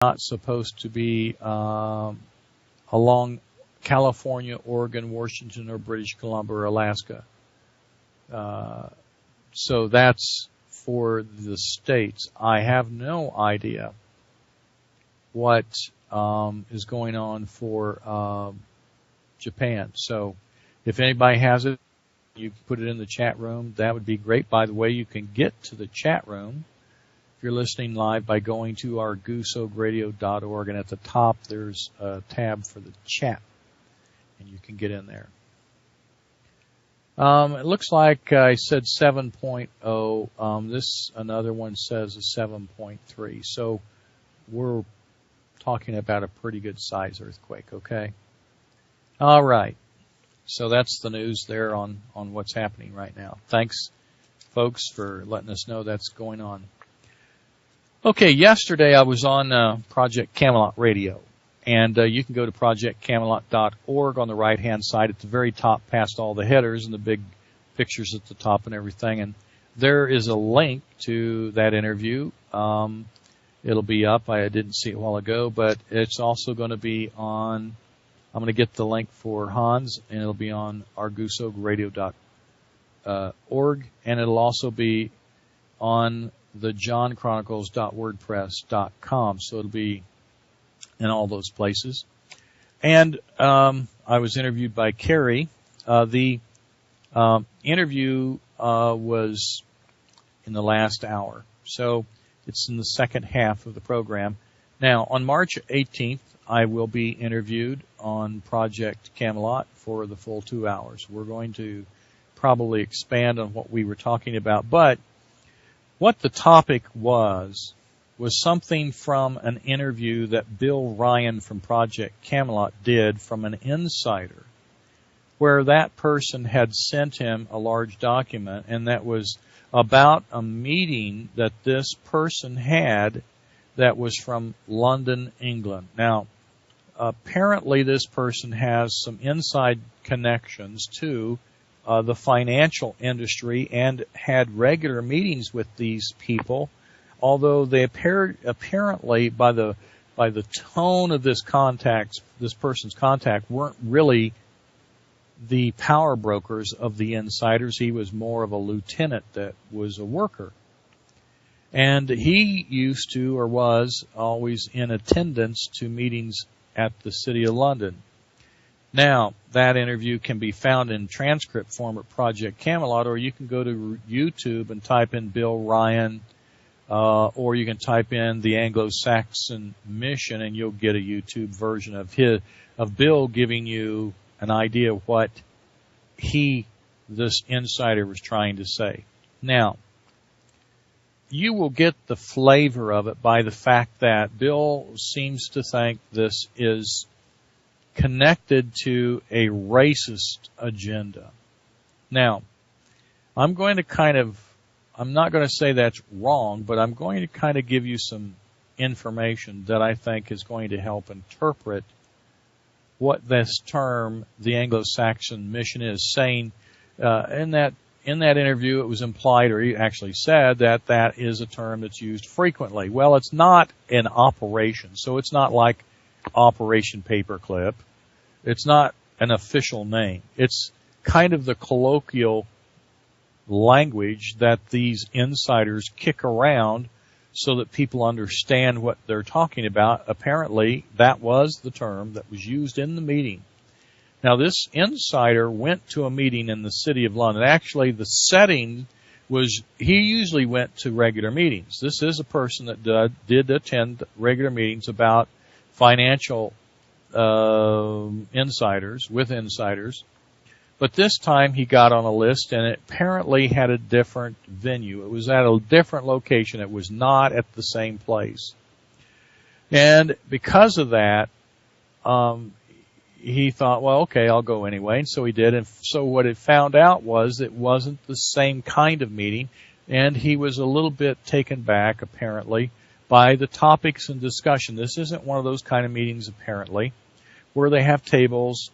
not supposed to be along California, Oregon, Washington, or British Columbia, or Alaska. So that's for the states. I have no idea what is going on for Japan. So if anybody has it, you can put it in the chat room. That would be great. By the way, you can get to the chat room if you're listening live by going to ArgusoogRadio.org, and at the top there's a tab for the chat, and you can get in there. It looks like I said 7.0. This another one says a 7.3. So we're talking about a pretty good size earthquake, okay? All right. So that's the news there on what's happening right now. Thanks, folks, for letting us know that's going on. Okay, yesterday I was on Project Camelot Radio, and you can go to projectcamelot.org on the right-hand side at the very top, past all the headers and the big pictures at the top and everything, and there is a link to that interview. It'll be up. I didn't see it a while ago, but it's also going to be on, I'm going to get the link for Hans, and it'll be on ArgusoogRadio.org, and it'll also be on the johnchronicles.wordpress.com, so it'll be in all those places. And I was interviewed by Carrie. The interview was in the last hour, so it's in the second half of the program. Now, on March 18th, I will be interviewed on Project Camelot for the full 2 hours. We're going to probably expand on what we were talking about, but what the topic was something from an interview that Bill Ryan from Project Camelot did from an insider, where that person had sent him a large document, and that was about a meeting that this person had that was from London, England. Now, apparently this person has some inside connections to the financial industry and had regular meetings with these people, although they apparently by the tone of this person's contact, weren't really the power brokers of the insiders. He was more of a lieutenant that was a worker. And he used to, or was always in attendance to meetings at the City of London. Now, that interview can be found in transcript form at Project Camelot, or you can go to YouTube and type in Bill Ryan, or you can type in the Anglo-Saxon Mission, and you'll get a YouTube version of Bill giving you an idea of what this insider was trying to say. Now, you will get the flavor of it by the fact that Bill seems to think this is connected to a racist agenda. Now, I'm not going to say that's wrong, but I'm going to kind of give you some information that I think is going to help interpret what this term, the Anglo-Saxon Mission, is saying. In that interview, it was implied, or he actually said, that is a term that's used frequently. Well, it's not an operation, so it's not like Operation Paperclip. It's not an official name. It's kind of the colloquial language that these insiders kick around so that people understand what they're talking about. Apparently, that was the term that was used in the meeting. Now, this insider went to a meeting in the City of London. Actually, the setting was, he usually went to regular meetings. This is a person that did attend regular meetings about financial insiders, with insiders. But this time he got on a list, and it apparently had a different venue. It was at a different location. It was not at the same place. And because of that, he thought, well, okay, I'll go anyway. And so he did. And so what it found out was it wasn't the same kind of meeting, and he was a little bit taken back, apparently, by the topics and discussion. This isn't one of those kind of meetings, apparently, where they have tables,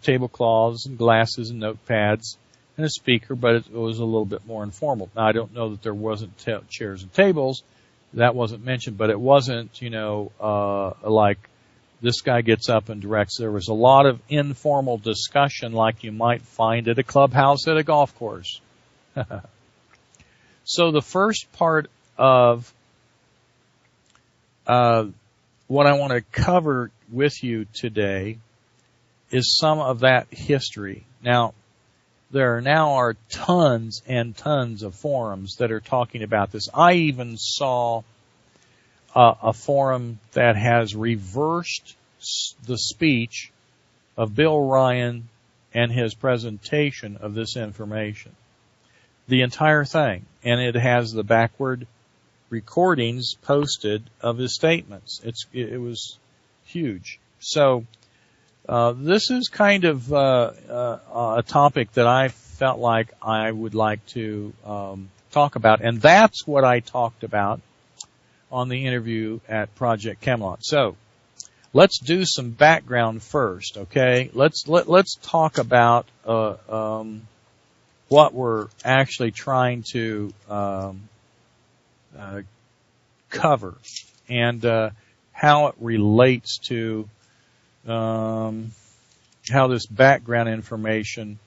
tablecloths, and glasses and notepads and a speaker, but it was a little bit more informal. Now, I don't know that there wasn't chairs and tables. that wasn't mentioned, but it wasn't, like this guy gets up and directs. There was a lot of informal discussion like you might find at a clubhouse at a golf course. So the first part of what I want to cover with you today is some of that history. Now, there are tons and tons of forums that are talking about this. I even saw a forum that has reversed the speech of Bill Ryan and his presentation of this information. The entire thing. And it has the backward recordings posted of his statements. It was huge. So this is kind of a topic that I felt like I would like to talk about, and that's what I talked about on the interview at Project Camelot. So let's do some background first, okay? Let's talk about what we're actually trying to cover and how it relates to how this background information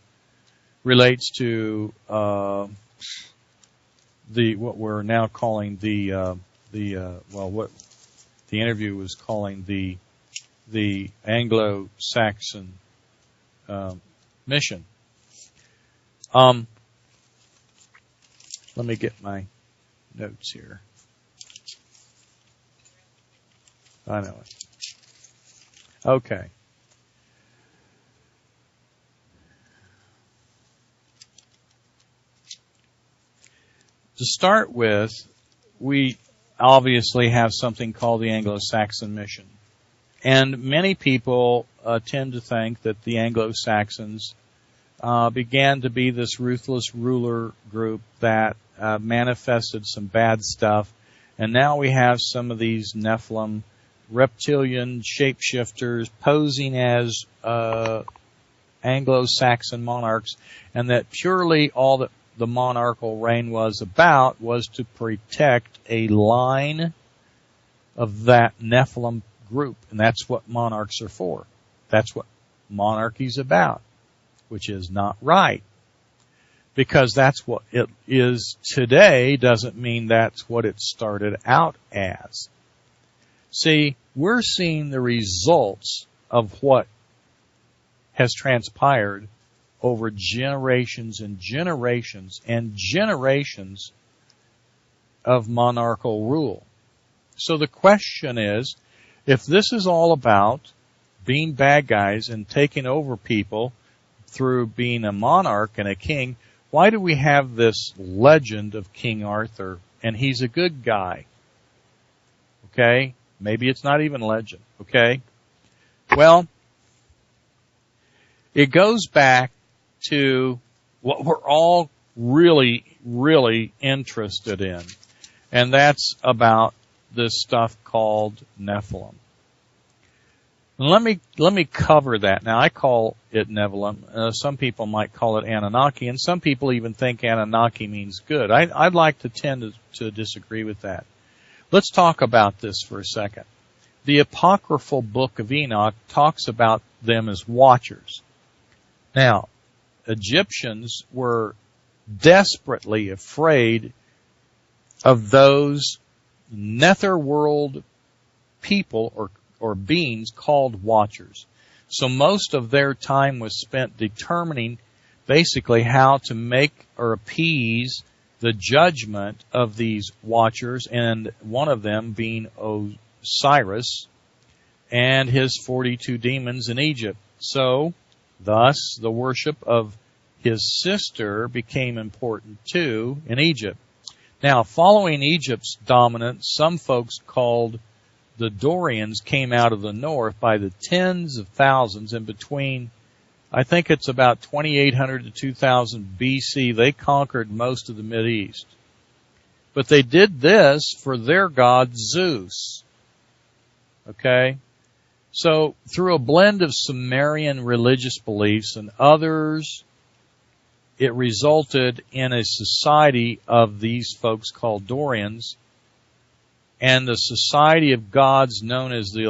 relates to what we're now calling what the interview was calling the Anglo-Saxon mission. Let me get my notes here. I know it. Okay. To start with, we obviously have something called the Anglo-Saxon mission. And many people tend to think that the Anglo-Saxons began to be this ruthless ruler group that manifested some bad stuff. And now we have some of these Nephilim reptilian shapeshifters posing as Anglo-Saxon monarchs, and that purely all that the monarchical reign was about was to protect a line of that Nephilim group. And that's what monarchs are for. That's what monarchy's about, which is not right. Because that's what it is today doesn't mean that's what it started out as. See, we're seeing the results of what has transpired over generations and generations and generations of monarchical rule. So the question is, if this is all about being bad guys and taking over people through being a monarch and a king, why do we have this legend of King Arthur and he's a good guy? Okay? Maybe it's not even legend. Okay? Well, it goes back to what we're all really, really interested in. And that's about this stuff called Nephilim. Let me cover that. Now, I call it Nephilim. Some people might call it Anunnaki, and some people even think Anunnaki means good. I'd like to tend to disagree with that. Let's talk about this for a second. The apocryphal book of Enoch talks about them as watchers. Now, Egyptians were desperately afraid of those netherworld people or beings called watchers. So most of their time was spent determining basically how to make or appease the judgment of these watchers, and one of them being Osiris and his 42 demons in Egypt. So, thus, the worship of his sister became important too in Egypt. Now, following Egypt's dominance, some folks called the Dorians came out of the north by the tens of thousands, and between, I think it's about 2800 to 2000 BC, they conquered most of the Mideast. But they did this for their god Zeus. Okay? So, through a blend of Sumerian religious beliefs and others, it resulted in a society of these folks called Dorians and the Society of Gods known as the